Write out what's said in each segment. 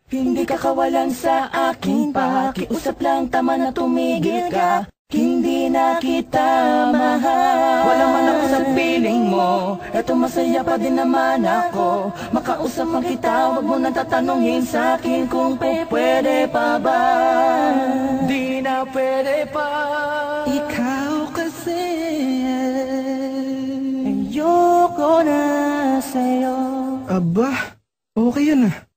Hindi ka kawalan sa aking pakiusap lang, tama na tumigil ka. Hindi na kita mahal. Wala man ako sa piling mo, eto masaya pa din naman ako. Makausap man kita, wag mo nang tatanungin sa akin kung pwede pa ba. Di na pwede pa. Ikaw kasi ayoko na sa'yo. Aba, okay yun ah.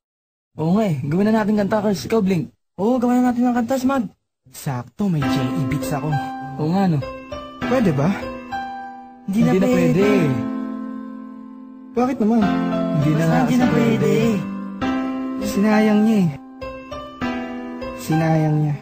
Oo nga gawin na natin kanta, Kars. Ikaw, Blink. Oo, gawin na natin ng kanta, Smag. Sakto, may J.E. beats ako. Oo nga, no? Pwede ba? Hindi na pwede. Bakit naman? Hindi na nga kasi pwede. Sinayang niya eh. Sinayang niya.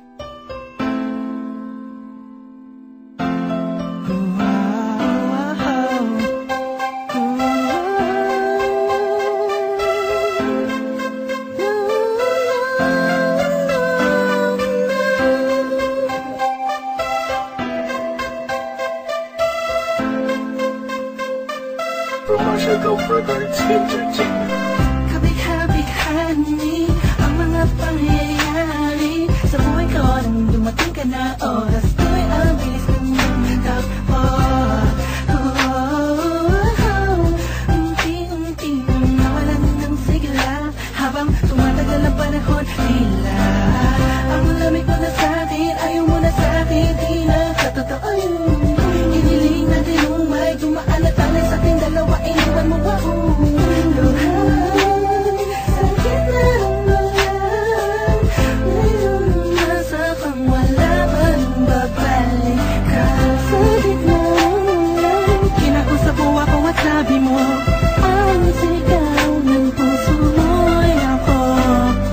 Kabig-habig-hani ang mga pangyayari sa buhay ko nang dumating ka na. Oras ko'y ang bilis ng takbo. Unti-unti nang nawalan ng sigla habang tumatagal ang panahon. Tila ang lamig mo na sa'kin, ayaw mo na sa'kin, di na katotoo yun. Iniling natin umay, dumaan na tanay sa ating dalawa, iniwan mo ba ako? Sakit na ang malan, ngayon nasa kang wala man babalik ka. Sa gitna lang, kinausap mo ako at sabi mo, ang sigaw ng puso mo'y ako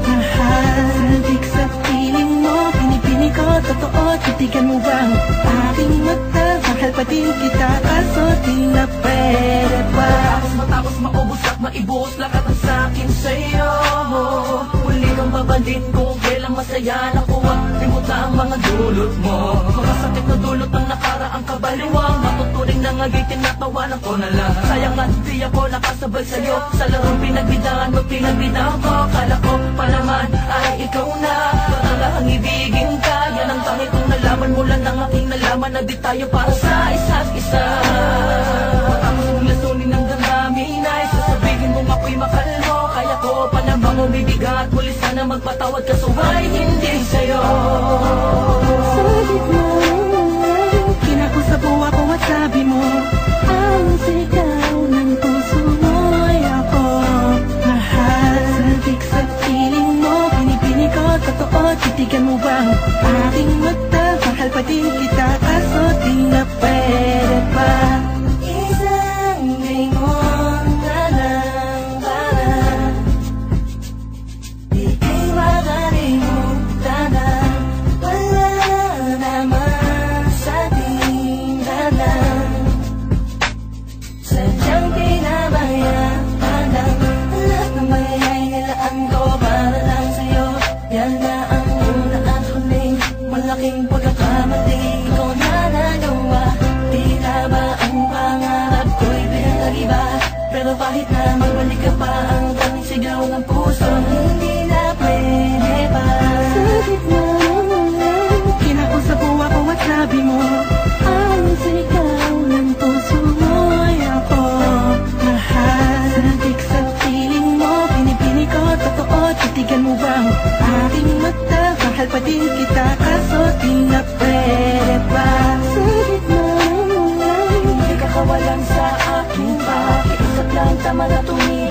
mahal. Sadik sa piling mo, pinipini ko, totoo, titigan mo bang aking mata? Mahal pa din kita, kaso di na pwede pa. Matapos maubos at maibuhos lahat ang sa'kin sa'yo. Huli kang babalik kung kailang masaya nakuha. Limutan ang mga dulot mo, mga sakit na dulot ng nakaraang kabaliwang. Matuturing na nga'y tinatawanan ko na lang. Sayang at di ako nakasabay sa'yo sa larong pinagbidaan mo, pinagbidaan ko. Kala ko pa naman ay ikaw na ang ibigin ka. Yan ang tangi kong nalaman mula ng aking nalaman na di tayo para sa isa't isa. Matapos mong lasunin ng damdamin ay sasabihin mong ako'y mahal mo. Kaya ko pa namang umibigat, muli sana magpatawad ka so ay hindi sa'yo. Sa gitna lang, kinakusap mo ako at sabi mo, ang sigaw ng puso mo'y ako mahal. Sadik sa piling mo, pinipini ko, totoo, titigan mo bang aking mata? Mahal pa din kita, kaso di na pwede pa. Isang lingon na lang para di kay makalimutan na wala naman sa tinggalan. Sadyang pinabayaan lang lahat ng mayay nilaan ko para lang sa'yo. Yan na ang una at huling malaking pagkakamali ko na nagawa. Tila ba ang pangarap ko'y pinag-iba? Pero kahit na magbalik ka pa, ang tanging sigaw ng puso hindi na pwede pa. Sa gitna lang, kinausap mo ako at sabi mo, ang sigaw ng puso mo'y ako mahal. Sadik sa piling mo, pinipini ko, totoo, titigan mo bang aking mata? Mahal pa din kita, kaso di na pwede pa. Sa gitna lang, hindi ka kawalan sa aking pakiusap lang, tama na tumingin